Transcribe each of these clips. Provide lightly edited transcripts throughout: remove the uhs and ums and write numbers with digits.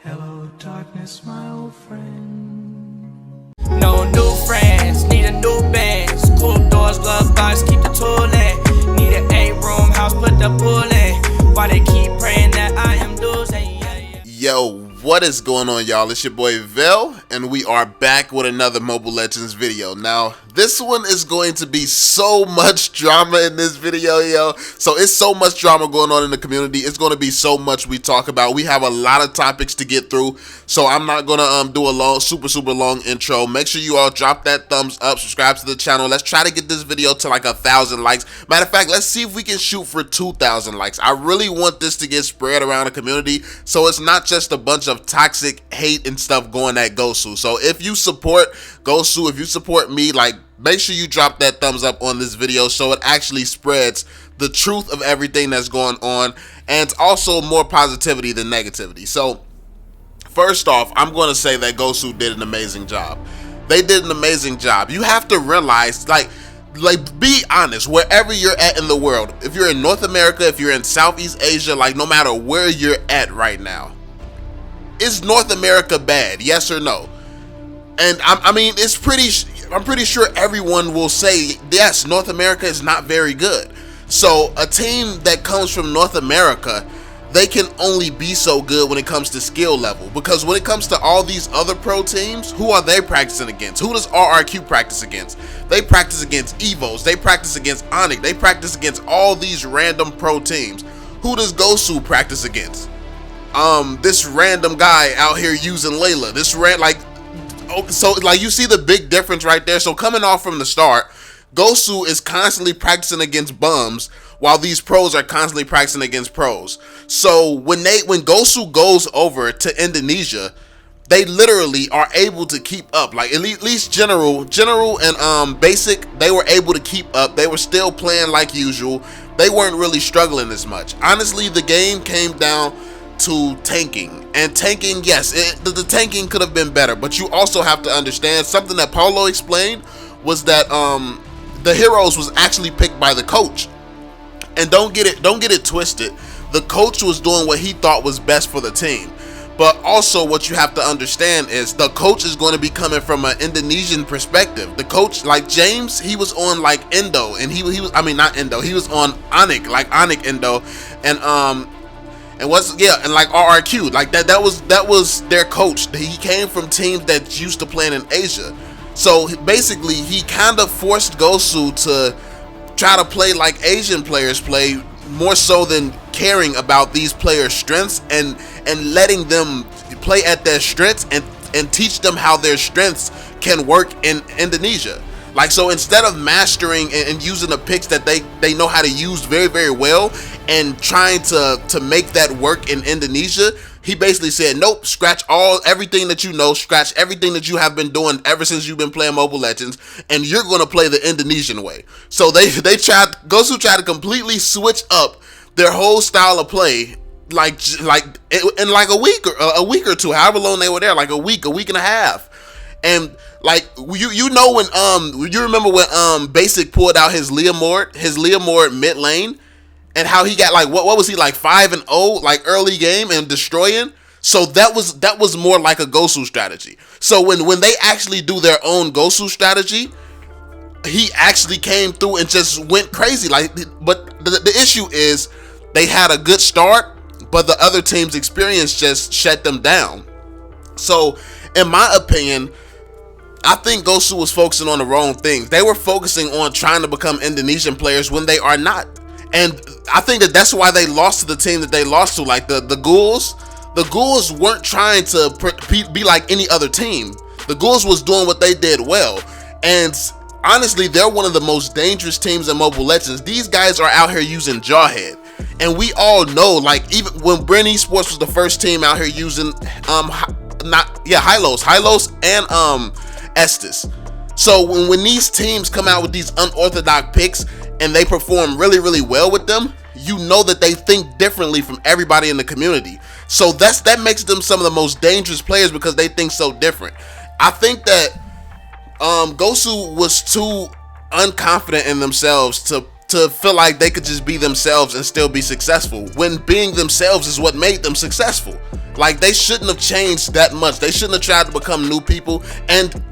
Hello, darkness, my old friend. No new friends, need a new band. School doors, glove box, keep the tool in. Need an 8-room house, put the pool in. Why they keep praying that I am losing? Yo, what is going on, y'all? It's your boy VeLL, and we are back with another Mobile Legends video. Now, this one is going to be so much drama in this video, yo. So it's so much drama going on in the community. It's going to be so much we talk about. We have a lot of topics to get through, so I'm not going to do a long, super long intro. Make sure you all drop that thumbs up, subscribe to the channel. Let's try to get this video to like 1,000 likes. Matter of fact, let's see if we can shoot for 2,000 likes. I really want this to get spread around the community, so it's not just a bunch of toxic hate and stuff going at Gosu. So if you support Gosu, if you support me, like, make sure you drop that thumbs up on this video so it actually spreads the truth of everything that's going on, and also more positivity than negativity. So first off, I'm going to say that Gosu did an amazing job. They did an amazing job. You have to realize, like be honest, wherever you're at in the world, if you're in North America, if you're in Southeast Asia, like no matter where you're at right now, is North America bad? Yes or no? And I mean, I'm pretty sure everyone will say, yes, North America is not very good. So a team that comes from North America, they can only be so good when it comes to skill level. Because when it comes to all these other pro teams, who are they practicing against? Who does RRQ practice against? They practice against Evos. They practice against Onyx. They practice against all these random pro teams. Who does Gosu practice against? This random guy out here using Layla. So like, you see the big difference right there. So coming off from the start, Gosu is constantly practicing against bums while these pros are constantly practicing against pros. So when Gosu goes over to Indonesia, they literally are able to keep up. Like at least general and basic, they were able to keep up. They were still playing like usual. They weren't really struggling as much. Honestly, the game came down to tanking, and tanking, yes, the tanking could have been better, but you also have to understand something that Paulo explained was that the heroes was actually picked by the coach. And don't get it twisted, the coach was doing what he thought was best for the team. But also what you have to understand is the coach is going to be coming from an Indonesian perspective. The coach, like James, he was on like Indo, and he was, I mean not Indo, he was on Onyx, like Onyx Indo, and like RRQ, like that was their coach. He came from teams that used to playing in Asia. So basically he kind of forced Gosu to try to play like Asian players play, more so than caring about these players' strengths and letting them play at their strengths and teach them how their strengths can work in Indonesia. Like, so instead of mastering and using the picks that they know how to use very, very well and trying to make that work in Indonesia, he basically said, nope, scratch everything that you know, scratch everything that you have been doing ever since you've been playing Mobile Legends, and you're going to play the Indonesian way. So Gosu tried to completely switch up their whole style of play, like in like a week or two, however long they were there, like a week and a half. And like you know when you remember when Basic pulled out his Leomord mid lane, and how he got like what was he, like 5-0 like early game and destroying. So that was more like a Gosu strategy. So when they actually do their own Gosu strategy, he actually came through and just went crazy. Like, but the issue is they had a good start, but the other team's experience just shut them down. So in my opinion, I think Gosu was focusing on the wrong things. They were focusing on trying to become Indonesian players when they are not. And I think that's why they lost to the team that they lost to. Like the Ghouls. The Ghouls weren't trying to be like any other team. The Ghouls was doing what they did well. And honestly, they're one of the most dangerous teams in Mobile Legends. These guys are out here using Jawhead. And we all know, like, even when Brent Esports was the first team out here using Hylos and Estes. So when these teams come out with these unorthodox picks and they perform really, really well with them, you know that they think differently from everybody in the community. So that makes them some of the most dangerous players because they think so different. I think that Gosu was too unconfident in themselves to feel like they could just be themselves and still be successful, when being themselves is what made them successful. Like, they shouldn't have changed that much. They shouldn't have tried to become new people. And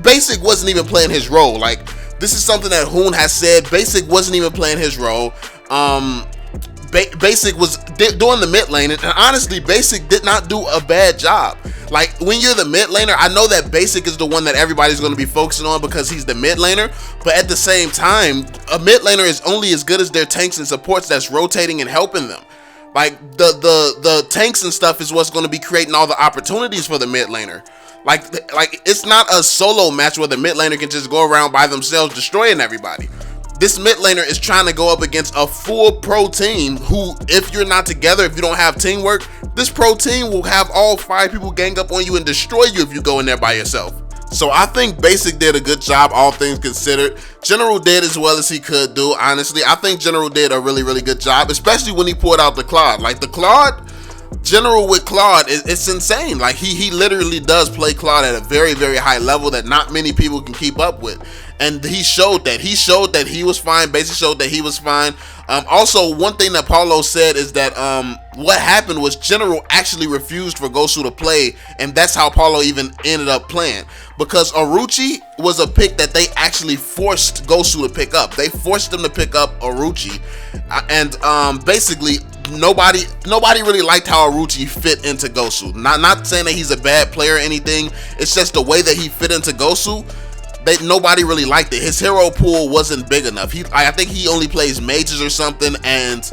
Basic wasn't even playing his role. Like, this is something that Hoon has said. Basic wasn't even playing his role. Basic was doing the mid lane, and honestly, Basic did not do a bad job. Like, when you're the mid laner, I know that Basic is the one that everybody's going to be focusing on because he's the mid laner, but at the same time, a mid laner is only as good as their tanks and supports that's rotating and helping them. Like, the tanks and stuff is what's going to be creating all the opportunities for the mid laner. Like it's not a solo match where the mid laner can just go around by themselves destroying everybody. This mid laner is trying to go up against a full pro team who, if you're not together, if you don't have teamwork, this pro team will have all 5 people gang up on you and destroy you if you go in there by yourself. So I think Basic did a good job, all things considered. General did as well as he could do, honestly. I think General did a really, really good job, especially when he pulled out the Claude. Like, the Claude, General with Claude, it's insane. Like, he literally does play Claude at a very, very high level that not many people can keep up with. And he showed that. He showed that he was fine. Basic showed that he was fine. Also, one thing that Paulo said is that what happened was General actually refused for Gosu to play, and that's how Paulo even ended up playing. Because Orochi was a pick that they actually forced Gosu to pick up. They forced him to pick up Orochi, and basically nobody really liked how Orochi fit into Gosu. Not saying that he's a bad player or anything. It's just the way that he fit into Gosu. Nobody really liked it. His hero pool wasn't big enough. I think he only plays mages or something, and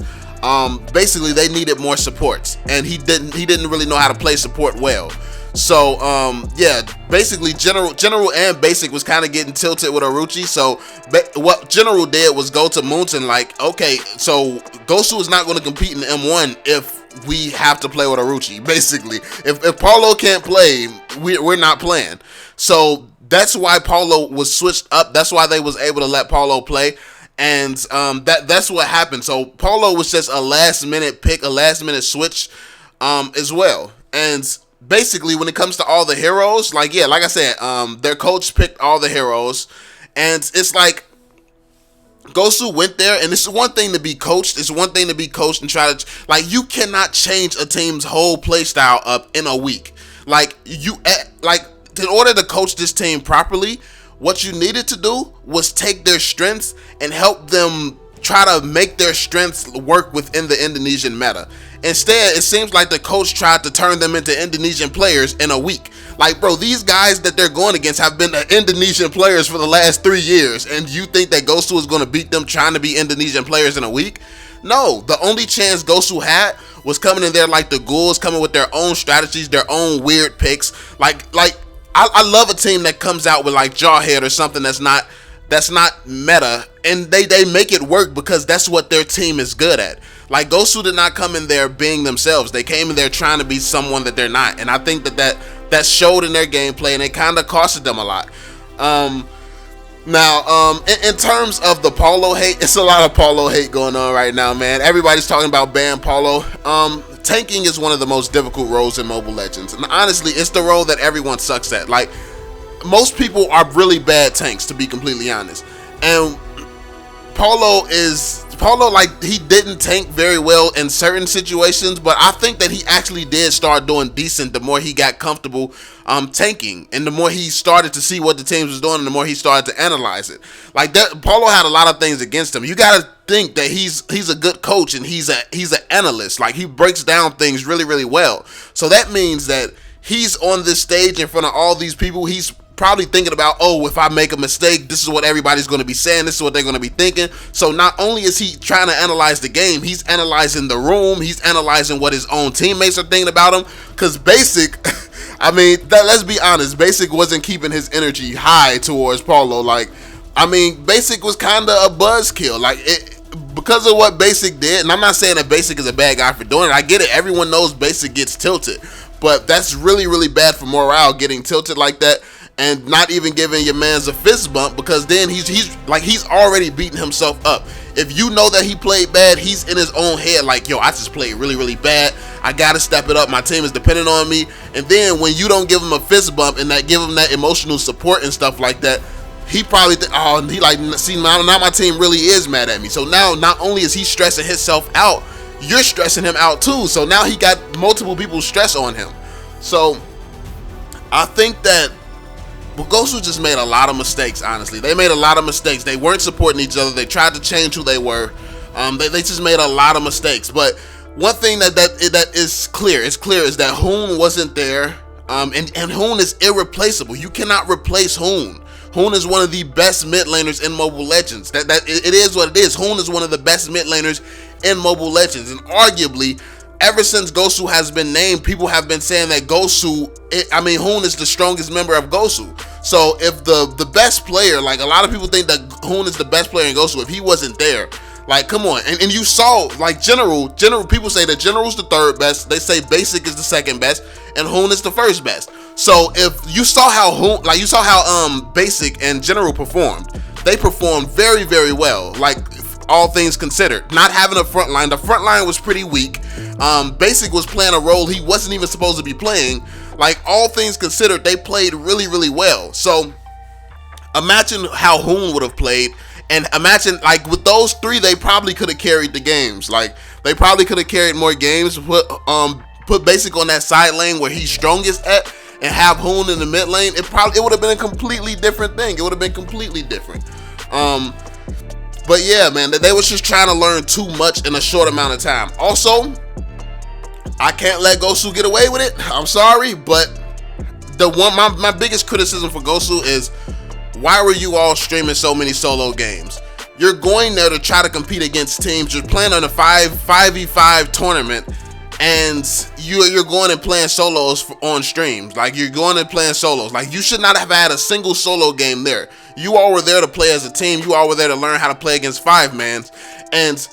basically they needed more supports, and he didn't really know how to play support well. So yeah, basically General and Basic was kind of getting tilted with Orochi. So what General did was go to Moonton like, okay, so Gosu is not going to compete in M1 if we have to play with Orochi. Basically, if Paulo can't play, we're not playing. So that's why Paulo was switched up. That's why they was able to let Paulo play. And that's what happened. So Paulo was just a last minute pick, a last minute switch as well. And basically when it comes to all the heroes, like, yeah, like I said, their coach picked all the heroes. And it's like Gosu went there, and it's one thing to be coached. It's one thing to be coached and try to, like, you cannot change a team's whole play style up in a week. Like, in order to coach this team properly, what you needed to do was take their strengths and help them try to make their strengths work within the Indonesian meta. Instead, it seems like the coach tried to turn them into Indonesian players in a week. Like, bro, these guys that they're going against have been Indonesian players for the last 3 years, and you think that Gosu is going to beat them trying to be Indonesian players in a week? No, the only chance Gosu had was coming in there like the ghouls, coming with their own strategies, their own weird picks. I love a team that comes out with like Jawhead or something that's not meta, and they make it work because that's what their team is good at. Like, Gosu did not come in there being themselves. They came in there trying to be someone that they're not, and I think that showed in their gameplay, and it kind of costed them a lot. Now, in terms of the Paulo hate, it's a lot of Paulo hate going on right now, man. Everybody's talking about ban Paulo. Tanking is one of the most difficult roles in Mobile Legends, and honestly, it's the role that everyone sucks at. Like, most people are really bad tanks, to be completely honest, and Paulo, like, he didn't tank very well in certain situations, but I think that he actually did start doing decent the more he got comfortable tanking, and the more he started to see what the teams was doing, and the more he started to analyze it. Like, that, Paulo had a lot of things against him. You gotta think that he's a good coach, and he's an analyst. Like, he breaks down things really, really well. So that means that he's on this stage in front of all these people. He's probably thinking about, oh, if I make a mistake, this is what everybody's going to be saying, this is what they're going to be thinking. So not only is he trying to analyze the game, he's analyzing the room, he's analyzing what his own teammates are thinking about him. Because Basic, I mean, let's be honest, Basic wasn't keeping his energy high towards Paulo. Like, I mean, Basic was kind of a buzzkill. Like, because of what Basic did, and I'm not saying that Basic is a bad guy for doing it. I get it. Everyone knows Basic gets tilted. But that's really, really bad for morale, getting tilted like that. And not even giving your mans a fist bump, because then he's already beating himself up. If you know that he played bad, he's in his own head like, yo, I just played really, really bad. I gotta step it up. My team is depending on me. And then when you don't give him a fist bump and give him that emotional support and stuff like that, he probably see, now my team really is mad at me. So now not only is he stressing himself out, you're stressing him out too. So now he got multiple people's stress on him. So I think that Gosu just made a lot of mistakes, honestly. They made a lot of mistakes. They weren't supporting each other. They tried to change who they were. They just made a lot of mistakes. But one thing that is clear, is that Hoon wasn't there. And Hoon is irreplaceable. You cannot replace Hoon. Hoon is one of the best mid laners in Mobile Legends. It is what it is. Hoon is one of the best mid laners in Mobile Legends, and arguably, ever since Gosu has been named, people have been saying that Hoon is the strongest member of Gosu. So if the best player, like a lot of people think that Hoon is the best player in Gosu, if he wasn't there, like come on. And you saw like general people say that General's the third best. They say Basic is the second best, and Hoon is the first best. So if you saw how Basic and General performed, they performed very, very well. Like all things considered, not having a front line, the front line was pretty weak. Basic was playing a role he wasn't even supposed to be playing. Like all things considered, they played really, really well. So imagine how Hoon would have played, and imagine like with those three, they probably could have carried the games. Like they probably could have carried more games. Put Basic on that side lane where he's strongest at, and have Hoon in the mid lane. It would have been a completely different thing. It would have been completely different. But yeah, man, they was just trying to learn too much in a short amount of time. Also, I can't let Gosu get away with it. I'm sorry, but my biggest criticism for Gosu is, why were you all streaming so many solo games? You're going there to try to compete against teams. You're playing on a 5v5 tournament, and you're going and playing solos on streams. Like you're going and playing solos. Like you should not have had a single solo game there. You all were there to play as a team. You all were there to learn how to play against 5-mans. And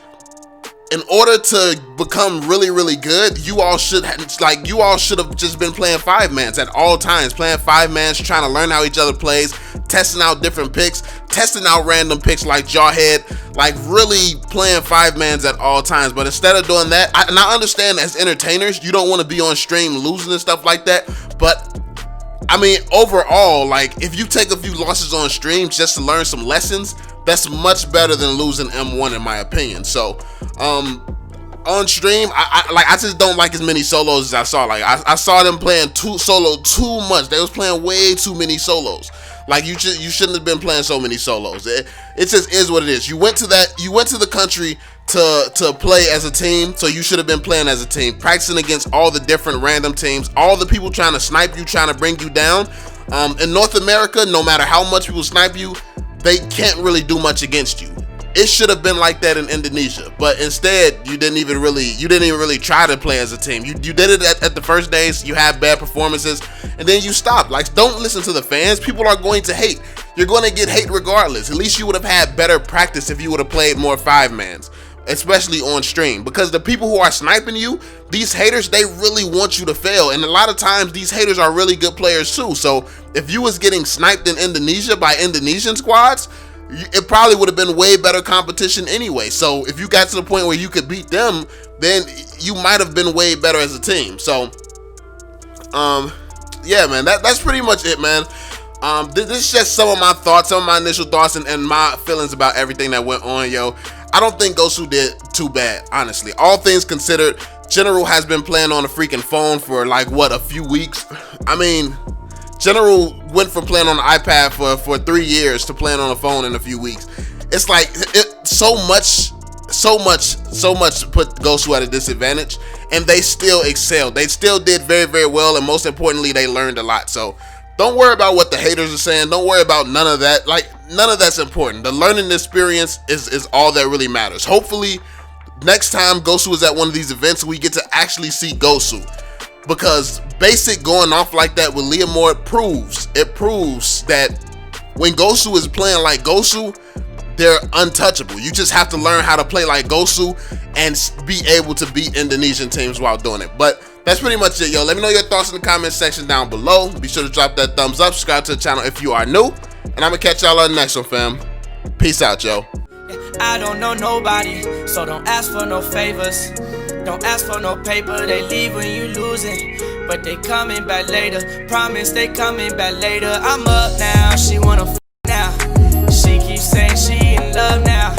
in order to become really, really good, you all should have just been playing 5-mans at all times, playing 5-mans, trying to learn how each other plays, testing out different picks, testing out random picks like Jawhead, like really playing 5-mans at all times. But instead of doing that, and I understand as entertainers, you don't want to be on stream losing and stuff like that, but I mean, overall, like if you take a few losses on stream just to learn some lessons, that's much better than losing M1 in my opinion. So on stream, I just don't like as many solos as I saw. Like I saw them playing solo too much. They was playing way too many solos. Like you shouldn't have been playing so many solos. It just is what it is. You went to the country to play as a team, so you should have been playing as a team, practicing against all the different random teams, all the people trying to snipe you, trying to bring you down. In North America, no matter how much people snipe you, they can't really do much against you. It should have been like that in Indonesia, but instead you didn't even really try to play as a team. You did it at the first days. You had bad performances, and then you stopped. Like, don't listen to the fans. People are going to hate. You're going to get hate regardless. At least you would have had better practice if you would have played more 5-mans, especially on stream, because the people who are sniping you, these haters, they really want you to fail, and a lot of times these haters are really good players too. So if you was getting sniped in Indonesia by Indonesian squads, it probably would have been way better competition anyway. So if you got to the point where you could beat them, then you might have been way better as a team. So yeah, man, that's pretty much it, man. This is just some of my thoughts, some of my initial thoughts, and my feelings about everything that went on, yo. I don't think Gosu did too bad, honestly. All things considered, General has been playing on a freaking phone for like what, a few weeks. I mean, General went from playing on the iPad for 3 years to playing on a phone in a few weeks. It's like so much put Gosu at a disadvantage, and they still excelled. They still did very, very well, and most importantly, they learned a lot. So don't worry about what the haters are saying. Don't worry about none of that. Like, none of that's important. The learning experience is all that really matters. Hopefully, next time Gosu is at one of these events, we get to actually see Gosu. Because Basic going off like that with Leomore proves that when Gosu is playing like Gosu, they're untouchable. You just have to learn how to play like Gosu and be able to beat Indonesian teams while doing it. But that's pretty much it, yo. Let me know your thoughts in the comment section down below. Be sure to drop that thumbs up, subscribe to the channel if you are new, and I'm gonna catch y'all on the next one, fam. Peace out, yo. I don't know nobody, so don't ask for no favors. Don't ask for no paper, they leave when you losing, but they coming back later. Promise they coming back later. I'm up now, she wanna f now. She keeps saying she in love now.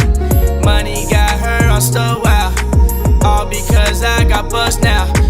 Money got her on still wow. All because I got bust now.